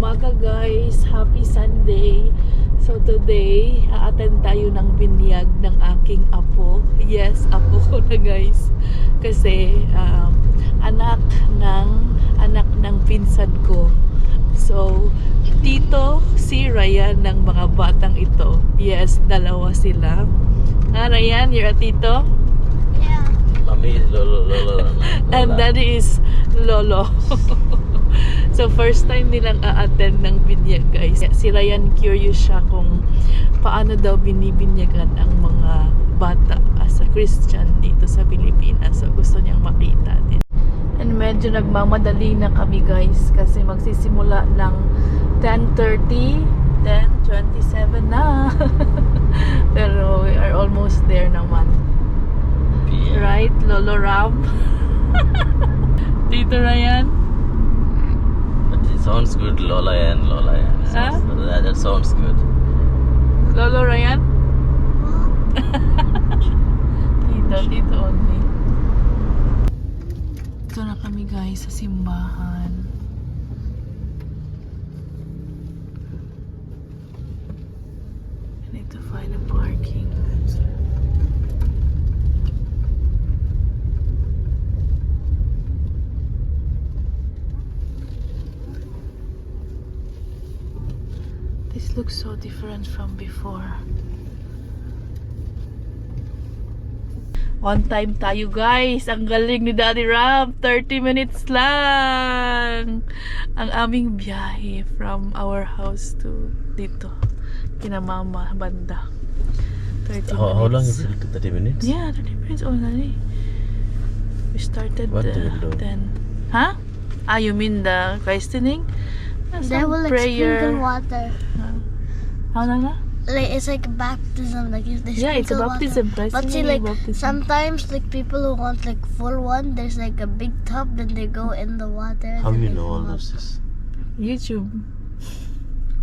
umaga guys, happy Sunday. So today, a-attend tayo ng binyag ng aking apo. Yes, apo ko na guys. Kasi anak ng pinsan ko. So tito si Ryan ng mga batang ito. Yes, dalawa sila. Ryan, you're a tito? Yeah. Mommy is Lolo. And daddy is Lolo. So first time nilang a-attend ng binyag guys. Si Ryan curious siya kung paano daw binibinyagan ang mga bata as a Christian dito sa Pilipinas. So gusto niyang makita din. And medyo nagmamadali na kami guys kasi magsisimula ng 10:30, 10:27 na. Pero we are almost there naman. Yeah. Right, Lolo Ram? Tito Ryan? But it sounds good, Lola yan. Huh? That sounds good. Lolo Ryan? Tito only. Ito na kami guys sa simbahan. I need to find a parking. This looks so different from before. On time tayo guys. Ang galing ni Daddy Ram. 30 minutes lang. Ang aming biyahe from our house to dito. Kina mama banda. 30 minutes. How long is it? 30 minutes? Yeah, 30 minutes already. We started What they will do? 10. Huh? You mean the questioning? They will like sprinkle water. How na? Like it's like baptism, like if they Yeah, it's a sprinkle baptism. water. But see, like sometimes like people who want like full one, there's like a big tub, then they go in the water. How then you they know all come up. this? YouTube.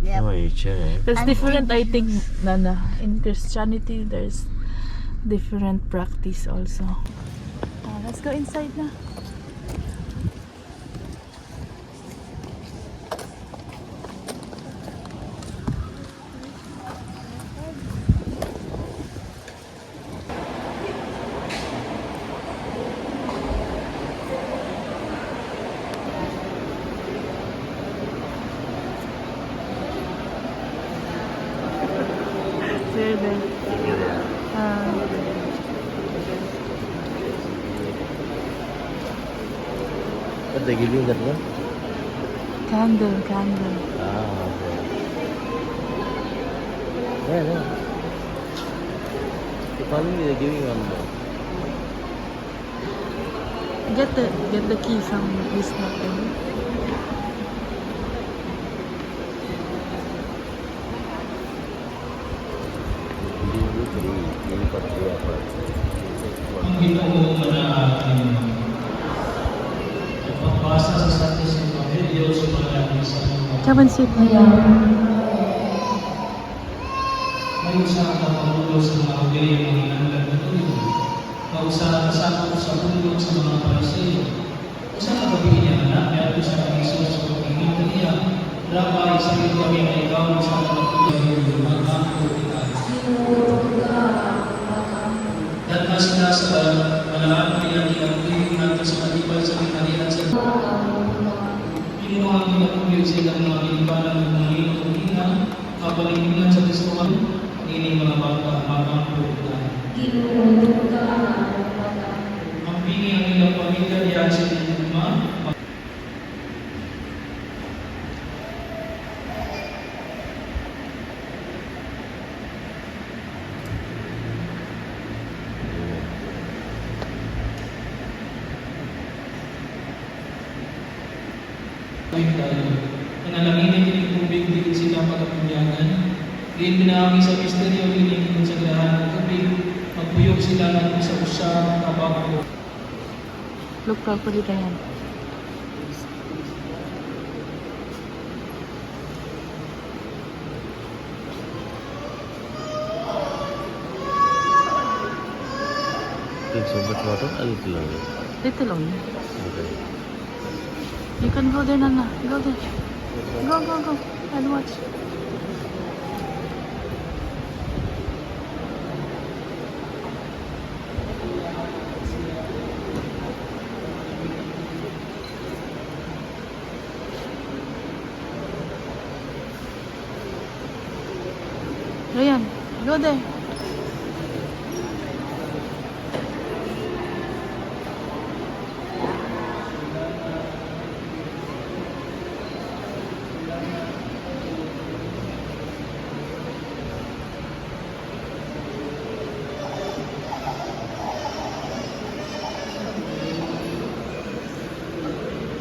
Yeah. Oh, you check. That's And different, I think, Nana. In Christianity, there's different practice also. Let's go inside na. What they give you that one? Candle. Ah, okay. Yeah. Finally they're giving one more. Get the key from this nothing. Come and sit here. May usa ka pamulo sa mga ugay ng mga nanglag na tuloy. Kausa kasama sa pulo sa mga Pariseo. Usa ka gabi niya na meron siya ng Isus sa pagkingin niya. Rabay, sabi kami na ikaw sa mga tuloy ng mga kita. Dan mas nasa malaan niya ang tingin natin sa kalipay sa pinalihan sa Pinoang ginapagyo sila mga pinipalan ng mga ginapagina, kapalinginan sa Kristohan, ini mga bata mamampo na. Ang pini ang ilang pamilya diyan sa Tinuma, nanalangin din tubig din sila pagkapunyagan. Diin pinahagi sa misteryo din yung konsagrahan ng tubig. Magpuyog sila ng sa usa kabako. Look properly, Ryan. Take so much water? A little only. Little only. Okay. You can go there, Nana. Go there. Go, go, go. And watch. Ryan, go there.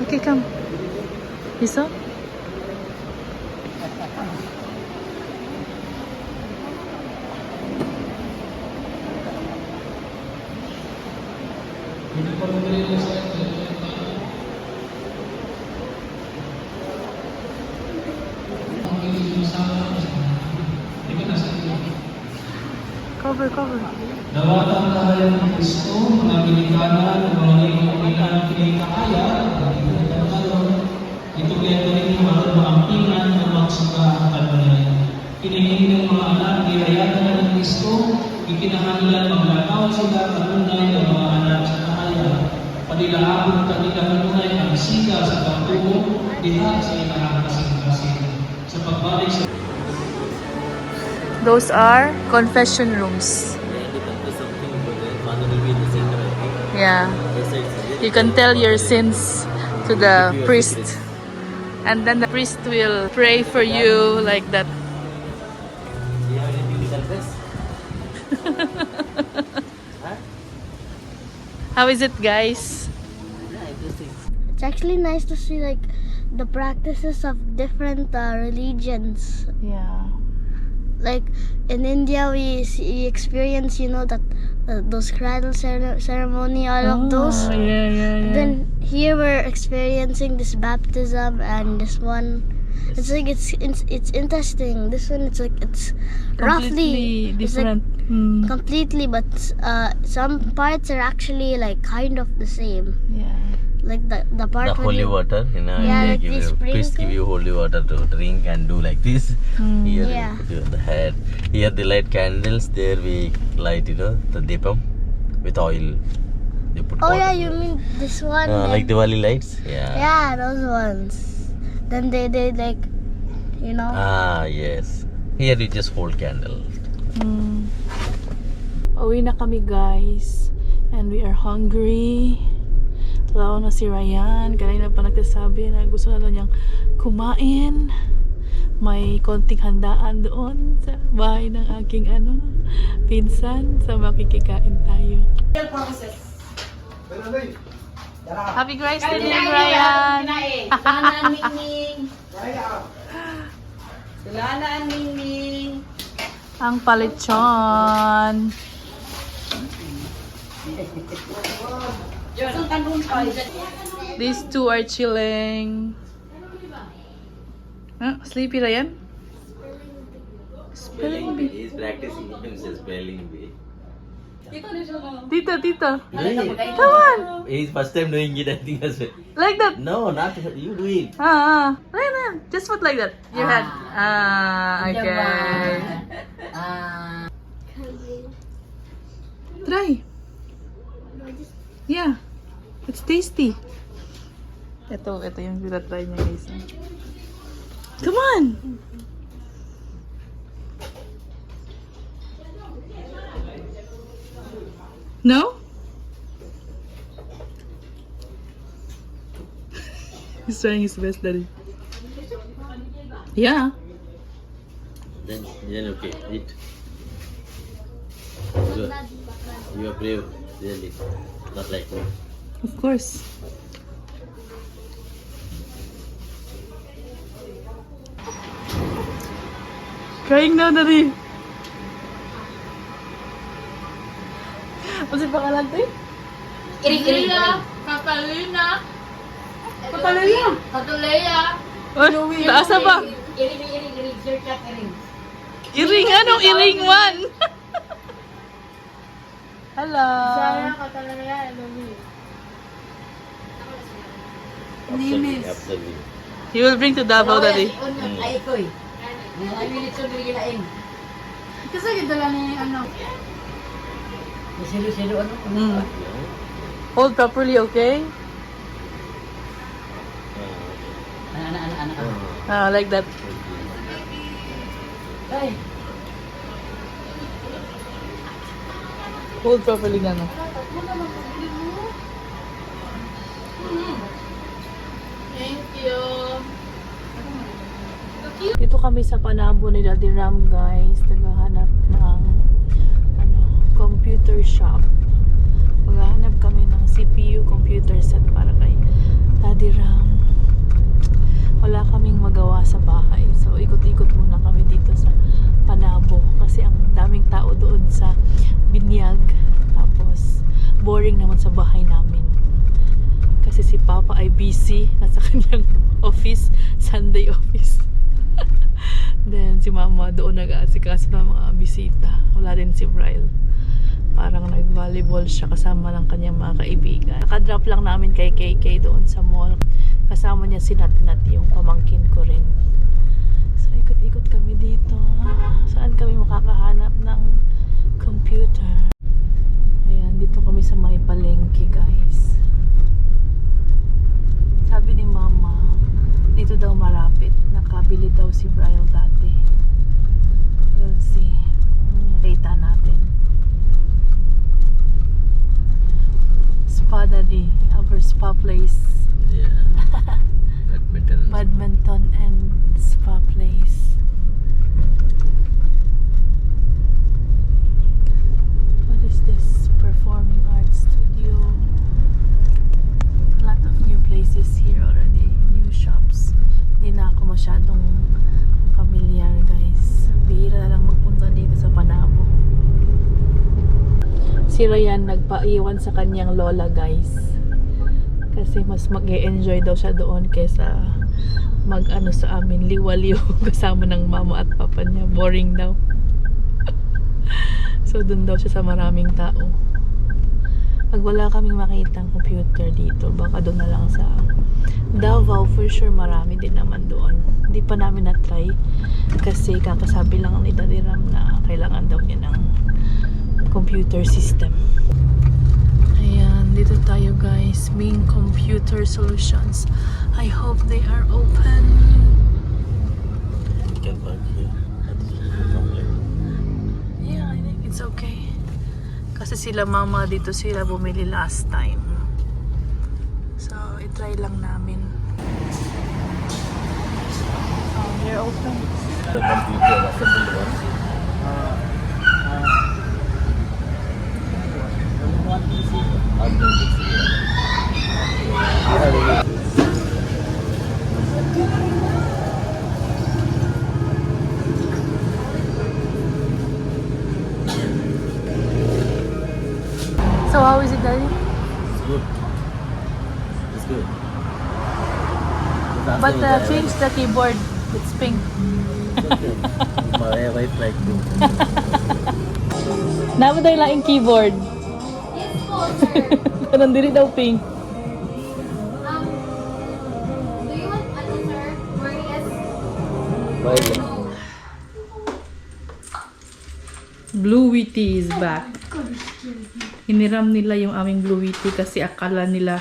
Okay, come. You saw? Hindi pa bumili na sa Cover, cover. Dawatang kahayag ng Kristo, mga pinikanan, mga limang pinang pinikakaya, ito kaya rin yung mga maampingan ng mga sukahan niya. Kinihing ng mga anak, nirayanan ng Kristo, ikinahanglan maglakaw sila kanunay ng mga anak sa kahaya. Panilaabot kanila kanunay ang siga sa pagtubo, diha sa inahang kasing-kasing. Sa pagbalik sa Those are confession rooms. Yeah, it depends on something, but the father will be in the center, I think. Yeah. Yes, it's You can tell your sins to the priest. And then the priest will pray for you like that. Do you have anything to confess? Huh? How is it, guys? Yeah, interesting. It's actually nice to see like the practices of different religions. Yeah. Like in India, we experience, you know, that those cradle ceremony, all of those. Yeah, yeah, Then here we're experiencing this baptism and this one. It's like it's interesting. This one it's like it's roughly it's like different. Hmm. completely, but some parts are actually like kind of the same. Yeah. Like the part The when holy you- water, you know, Yeah, they like give we you, priest sprinkle. give you holy water to drink and do like this. Here Yeah. they put you on the head. Here they light candles. There we light, you know, the dipam with oil. They put Oh water. yeah, you mean this one? Like then- Diwali lights? Yeah. Yeah, those ones. Then they like, you know. Ah, yes. Here you just hold candle. Hmm. Uwi na kami, guys. And we are hungry. Lalo na si Ryan. Kanina pa nagsasabi na gusto na daw niyang kumain. May konting handaan doon sa bahay ng aking pinsan. So makikikain tayo. Happy Grace Day, Ryan! Ang palechon. These two are chilling. Huh? Sleepy, Ryan? Spelling bee. He's practicing himself spelling bee. Tito. Come on! He's first time doing it, I think as well. Like that. No, not you do it. Ryan. Just put like that. Your hand. Okay. Try. Yeah. It's tasty. Ito yung try niya, guys. Come on! No? He's trying his best, Daddy. Yeah. Then okay, eat. You are brave, really. Not like me. Of course. Crying now, Daddy. Ano si pangalan to eh? Catalina. Catalina. Oh, taasa pa. Iring. Sir Catherine. Iring, anong iring one? Hello. Catalina. Absolutely, absolutely. You will bring to Davao, Daddy. Ay ko eh. Ay militso bigilain. Kasi gidala ni ano. Silo-silo ano. Mm. Hold properly, okay? Ana. Like that. Ay. Hold properly nga, no? Thank you. Dito kami sa Panabo ni Daddy Ram, guys. Naghahanap ng computer shop. Maghahanap kami ng CPU computer set para kay Daddy Ram. Wala kaming magawa sa bahay. So, ikot-ikot muna kami dito sa Panabo. Kasi ang daming tao doon sa Binyag. Tapos, boring naman sa bahay namin. Kasi si Papa ay busy. Nasa kanyang office. Sunday office. Then, si Mama doon nag-aasikaso ng mga bisita. Wala din si Bryle. Parang nag-volleyball siya kasama ng kanyang mga kaibigan. Nakadrop lang namin kay KK doon sa mall. Kasama niya si Natnat, yung pamangkin ko rin. So, ikot-ikot kami dito. Saan kami makakahanap ng computer? Ayan, dito kami sa may palengke, guys. Sabi ni Mama, dito daw marapit. Nakabili daw si Bryle dati. We'll see. Makita natin. Spa Daddy, our spa place. Yeah. Badminton. Badminton and spa place. What is this? Performing arts studio. A lot of new places here already. New shops. Hindi na ako masyadong familiar, guys. Bihira na lang magpunta dito sa Panabo. Si Ryan nagpaiwan sa kanyang lola, guys. Kasi mas mag-e-enjoy daw siya doon kesa mag-ano sa amin, liwaliw kasama ng mama at papa niya. Boring daw. So, doon daw siya sa maraming tao. Pag wala kaming makitang computer dito, baka doon na lang sa Davao. For sure, marami din naman doon. Hindi pa namin na-try kasi kakasabi lang ni Daddy Ram na kailangan daw niya ng computer system. Ayan, dito tayo, guys. Ming Computer Solutions. I hope they are open. You can park here. Yeah, I think it's okay. Kasi sila mama dito sila bumili last time. So, itry lang namin. Oh, they're open. The computer assembly one. So, how is it, Daddy? It's good. It's good. But change the keyboard. It's pink. My wife like to. Dapat tayo laing keyboard. Yes po, sir. Kanang dili daw pink. Do you want ano, sir? Or yes? Blue Witty is back. Hiniram nila yung aming Blue Witty kasi akala nila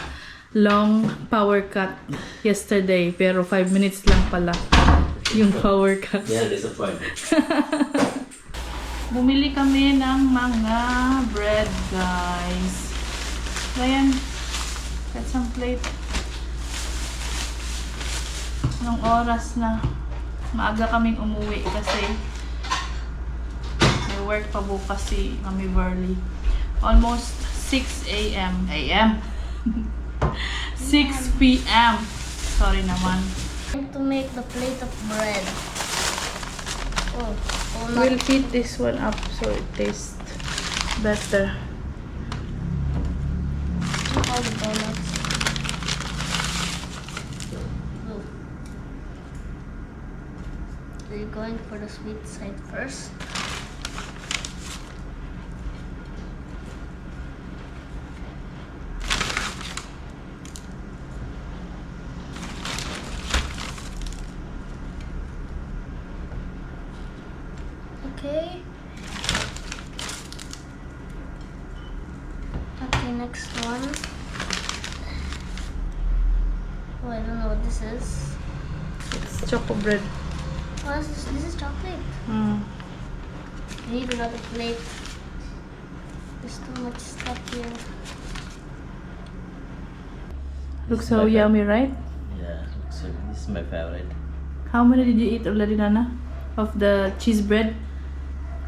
long power cut yesterday. Pero 5 minutes lang pala yung power cut. Yeah, disappointed. Bumili kami ng mga bread, guys. Ryan, get some plate. Anong oras na? Maaga kaming umuwi kasi may work pa bukas si Mami Burley. Almost 6 a.m. 6 p.m. Sorry naman. To make the plate of bread. Oh, We'll heat this one up so it tastes better. all the donuts. Oh. Are you going for the sweet side first? Next one. Oh, I don't know what this is. It's choco bread. What is this? This is chocolate. Mm. I need another plate. There's too much stuff here. Looks so yummy, right? Yeah, so this is my favorite. How many did you eat already, Nana? Of the cheese bread?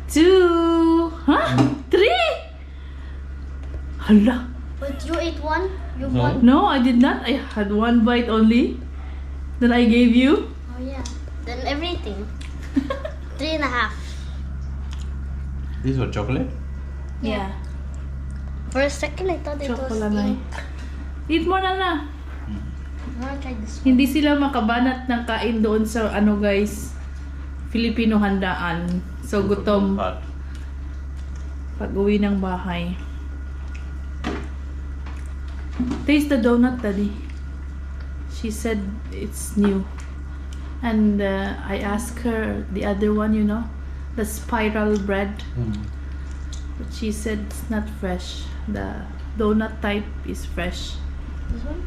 2! Huh? 3? Hala! Wait, you ate one? You No. one? No, I did not. I had one bite only. Then I gave you. Oh yeah. Then everything. 3.5. This was chocolate? Yeah. For a second, I thought it was Chocolate. ink. Eat more, Nana. I wanna try this one. Hindi sila makabanat ng kain doon sa ano guys, Filipino handaan. So gutom Part. pag uwi ng bahay. Taste the donut, Daddy. She said it's new. And I asked her the other one, you know, the spiral bread. But she said it's not fresh. The donut type is fresh. This one?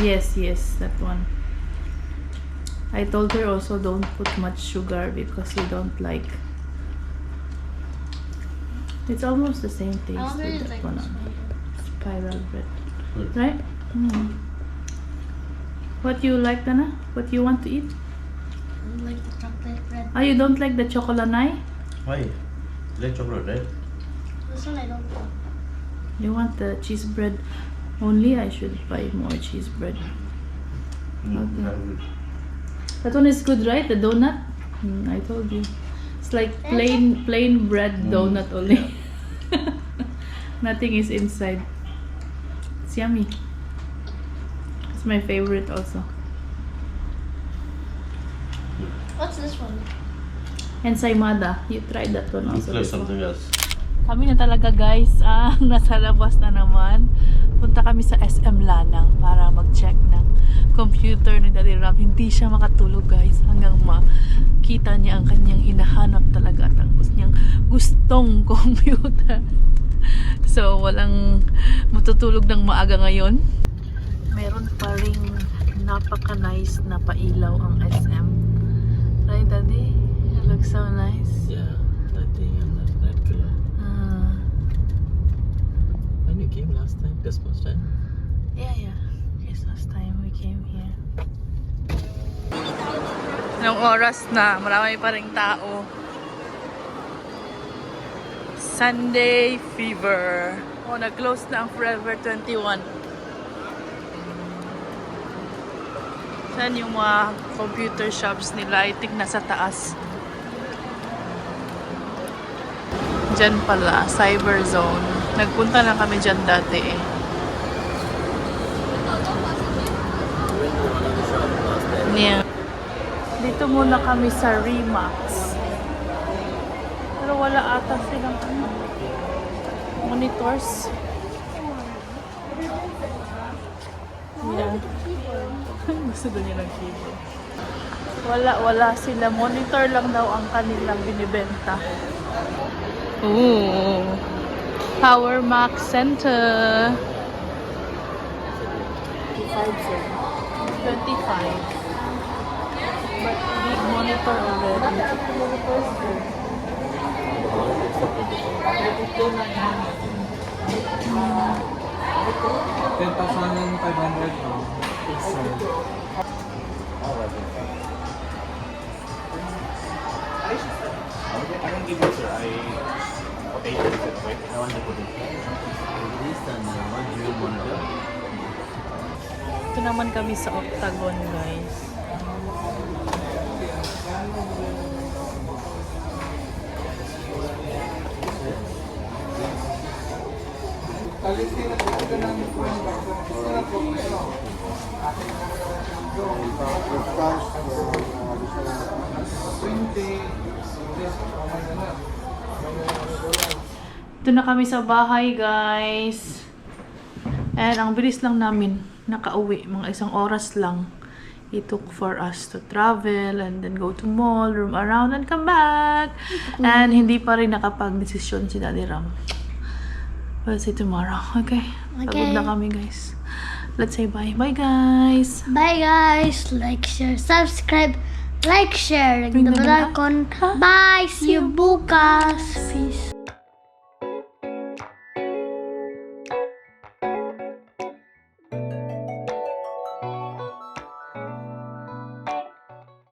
Yes, yes, that one. I told her also don't put much sugar because we don't like. It's almost the same taste I don't really with that like one. this one. Spiral bread, Good. right? Mm. What you like, Dana? What you want to eat? I like the chocolate bread. Oh, you don't like the chocolanay? Why? Like chocolate, right? This one I don't want. You want the cheese bread only? I should buy more cheese bread. Okay. That one is good, right? The donut? I told you. It's like plain bread donut only. Nothing is inside. It's yummy. It's my favorite also. What's this one? Ensaymada. You tried that one Looks also. like before. something else. Kami na talaga guys, nasa labas na naman. Punta kami sa SM Lanang para mag-check ng computer ni Daddy Ram. Hindi siya makatulog guys hanggang makita niya ang kanyang hinahanap talaga at ang niyang gustong computer. So walang matutulog ng maaga ngayon. Meron pa ring napaka-nice na pailaw ang SM. Right, Daddy? It looks so nice. Yeah, that thing and that red color. When you came last time, Christmas time? Yeah. Christmas time we came here. Anong oras na? Marami pa ring tao. Sunday fever. Oh, nag-close na ang Forever 21. Saan yung mga computer shops nila? I think nasa taas. Diyan pala, Cyber Zone. Nagpunta na kami dyan dati eh. Yeah. Dito muna kami sa Remax. Pero wala ata silang monitors. Yeah. Gusto doon niya ng keyboard. Wala sila. Monitor lang daw ang kanilang binibenta. Ooh. Power Max Center. 25. But big monitor already. I don't give it, sir. I rotated it. Wait, I want to put it. This and one dual monitor. Ito naman kami sa Octagon, guys. Ito na kami sa bahay, guys. And ang bilis lang namin nakauwi. Mga 1 oras lang. It took for us to travel and then go to mall, roam around, and come back. And hindi pa rin nakapag-desisyon si Daddy Ram. We'll see tomorrow. Okay? Okay. Pagod na kami, guys. Let's say bye. Bye, guys. Bye guys. Like, share, subscribe. Like, share. Ring the The bell. bell icon. Bye. See you bukas. Peace.